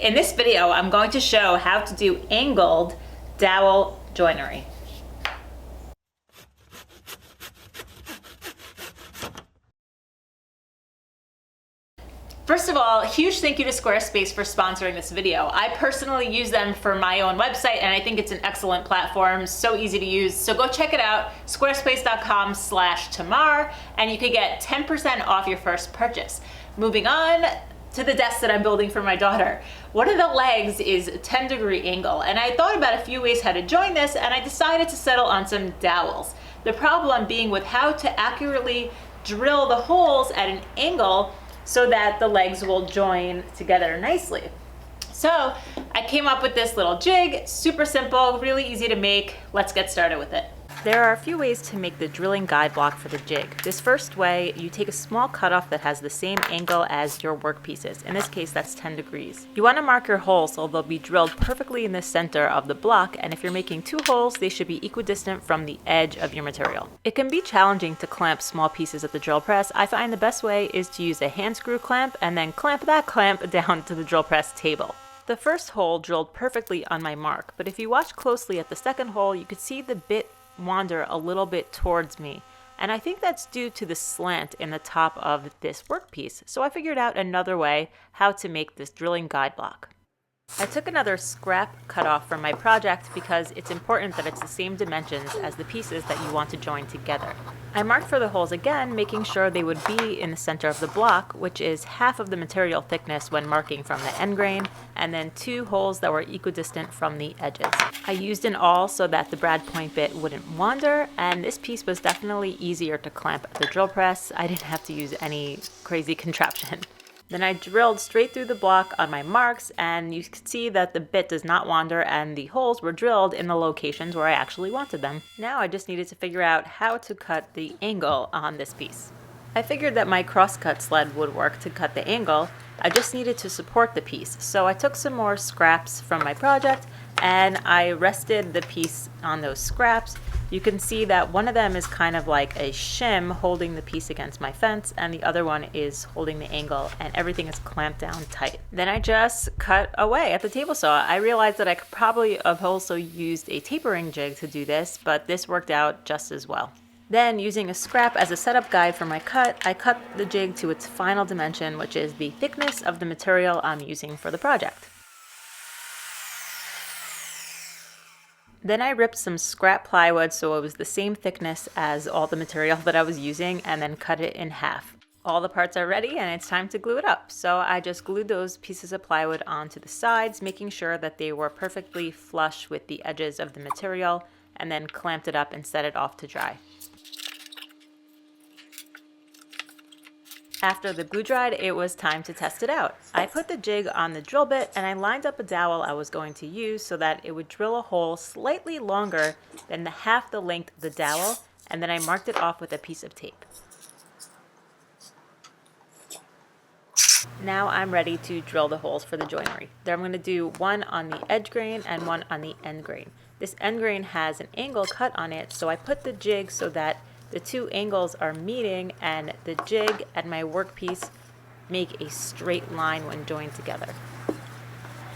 In this video, I'm going to show how to do angled dowel joinery. First of all, huge thank you to Squarespace for sponsoring this video. I personally use them for my own website and I think it's an excellent platform, so easy to use. So go check it out, squarespace.com/Tamar, and you can get 10% off your first purchase. Moving on to the desk that I'm building for my daughter. One of the legs is a 10-degree angle, and I thought about a few ways how to join this, and I decided to settle on some dowels. The problem being with how to accurately drill the holes at an angle so that the legs will join together nicely. So I came up with this little jig, super simple, really easy to make. Let's get started with it. There are a few ways to make the drilling guide block for the jig. This first way, you take a small cutoff that has the same angle as your workpieces. In this case, that's 10 degrees. You want to mark your holes so they'll be drilled perfectly in the center of the block, and if you're making 2 holes, they should be equidistant from the edge of your material. It can be challenging to clamp small pieces at the drill press. I find the best way is to use a hand screw clamp and then clamp that clamp down to the drill press table. The first hole drilled perfectly on my mark, but if you watch closely at the second hole, you could see the bit wander a little bit towards me, and I think that's due to the slant in the top of this workpiece. So I figured out another way how to make this drilling guide block. I took another scrap cutoff from my project because it's important that it's the same dimensions as the pieces that you want to join together. I marked for the holes again, making sure they would be in the center of the block, which is half of the material thickness when marking from the end grain, and then 2 holes that were equidistant from the edges. I used an awl so that the brad point bit wouldn't wander, and this piece was definitely easier to clamp at the drill press. I didn't have to use any crazy contraption. Then I drilled straight through the block on my marks, and you can see that the bit does not wander and the holes were drilled in the locations where I actually wanted them. Now I just needed to figure out how to cut the angle on this piece. I figured that my crosscut sled would work to cut the angle. I just needed to support the piece. So I took some more scraps from my project and I rested the piece on those scraps. You can see that one of them is kind of like a shim holding the piece against my fence, and the other one is holding the angle, and everything is clamped down tight. Then I just cut away at the table saw. I realized that I could probably have also used a tapering jig to do this, but this worked out just as well. Then, using a scrap as a setup guide for my cut, I cut the jig to its final dimension, which is the thickness of the material I'm using for the project. Then I ripped some scrap plywood so it was the same thickness as all the material that I was using, and then cut it in half. All the parts are ready and it's time to glue it up. So I just glued those pieces of plywood onto the sides, making sure that they were perfectly flush with the edges of the material, and then clamped it up and set it off to dry. After the glue dried, it was time to test it out. I put the jig on the drill bit and I lined up a dowel I was going to use so that it would drill a hole slightly longer than half the length of the dowel, and then I marked it off with a piece of tape. Now I'm ready to drill the holes for the joinery. There I'm going to do one on the edge grain and one on the end grain. This end grain has an angle cut on it, so I put the jig so that the 2 angles are meeting and the jig and my workpiece make a straight line when joined together.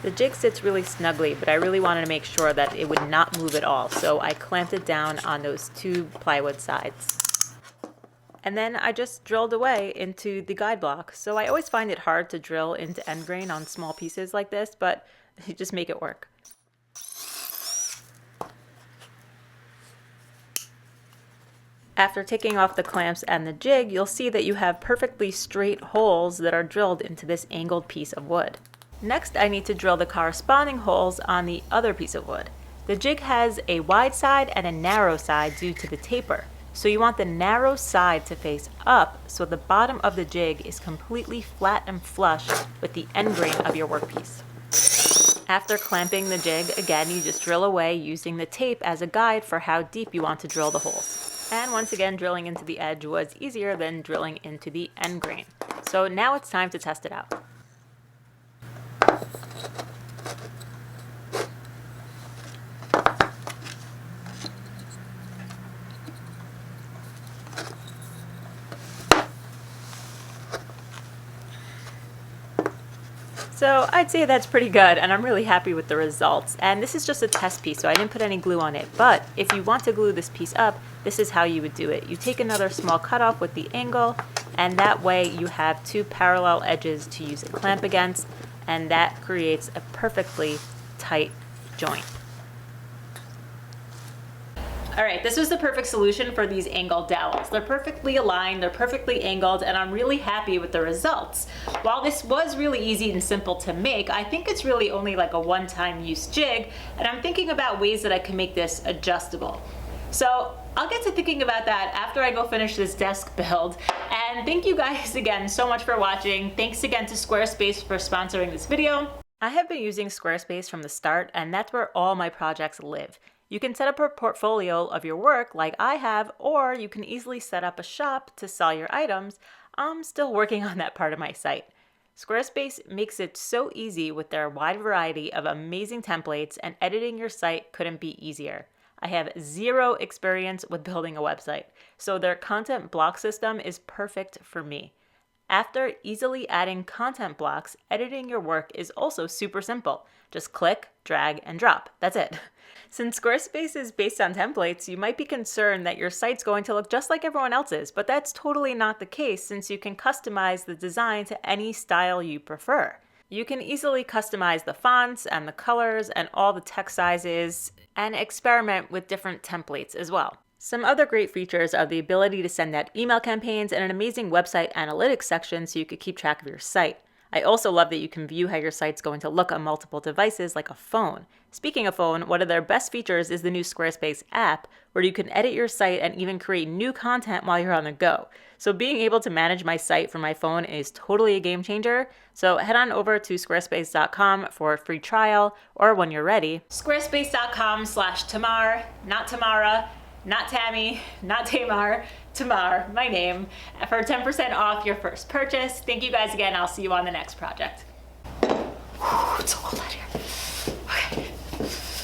The jig sits really snugly, but I really wanted to make sure that it would not move at all, so I clamped it down on those 2 plywood sides. And then I just drilled away into the guide block. So I always find it hard to drill into end grain on small pieces like this, but you just make it work. After taking off the clamps and the jig, you'll see that you have perfectly straight holes that are drilled into this angled piece of wood. Next, I need to drill the corresponding holes on the other piece of wood. The jig has a wide side and a narrow side due to the taper. So you want the narrow side to face up so the bottom of the jig is completely flat and flush with the end grain of your workpiece. After clamping the jig, again, you just drill away using the tape as a guide for how deep you want to drill the holes. And once again, drilling into the edge was easier than drilling into the end grain. So now it's time to test it out. So I'd say that's pretty good, and I'm really happy with the results. And this is just a test piece, so I didn't put any glue on it. But if you want to glue this piece up, this is how you would do it. You take another small cutoff with the angle, and that way you have two parallel edges to use a clamp against, and that creates a perfectly tight joint. All right, this was the perfect solution for these angled dowels. They're perfectly aligned, they're perfectly angled, and I'm really happy with the results. While this was really easy and simple to make, I think it's really only like a one-time use jig, and I'm thinking about ways that I can make this adjustable. So I'll get to thinking about that after I go finish this desk build. And thank you guys again so much for watching. Thanks again to Squarespace for sponsoring this video. I have been using Squarespace from the start, and that's where all my projects live. You can set up a portfolio of your work like I have, or you can easily set up a shop to sell your items. I'm still working on that part of my site. Squarespace makes it so easy with their wide variety of amazing templates, and editing your site couldn't be easier. I have zero experience with building a website, so their content block system is perfect for me. After easily adding content blocks, editing your work is also super simple. Just click, drag, and drop. That's it. Since Squarespace is based on templates, you might be concerned that your site's going to look just like everyone else's, but that's totally not the case since you can customize the design to any style you prefer. You can easily customize the fonts and the colors and all the text sizes and experiment with different templates as well. Some other great features are the ability to send out email campaigns and an amazing website analytics section so you could keep track of your site. I also love that you can view how your site's going to look on multiple devices like a phone. Speaking of phone, one of their best features is the new Squarespace app, where you can edit your site and even create new content while you're on the go. So being able to manage my site from my phone is totally a game changer. So head on over to squarespace.com for a free trial, or when you're ready, squarespace.com/Tamar, not Tamara, not Tammy, not Tamar, Tamar, my name, for 10% off your first purchase. Thank you guys again. I'll see you on the next project. It's so cold out here.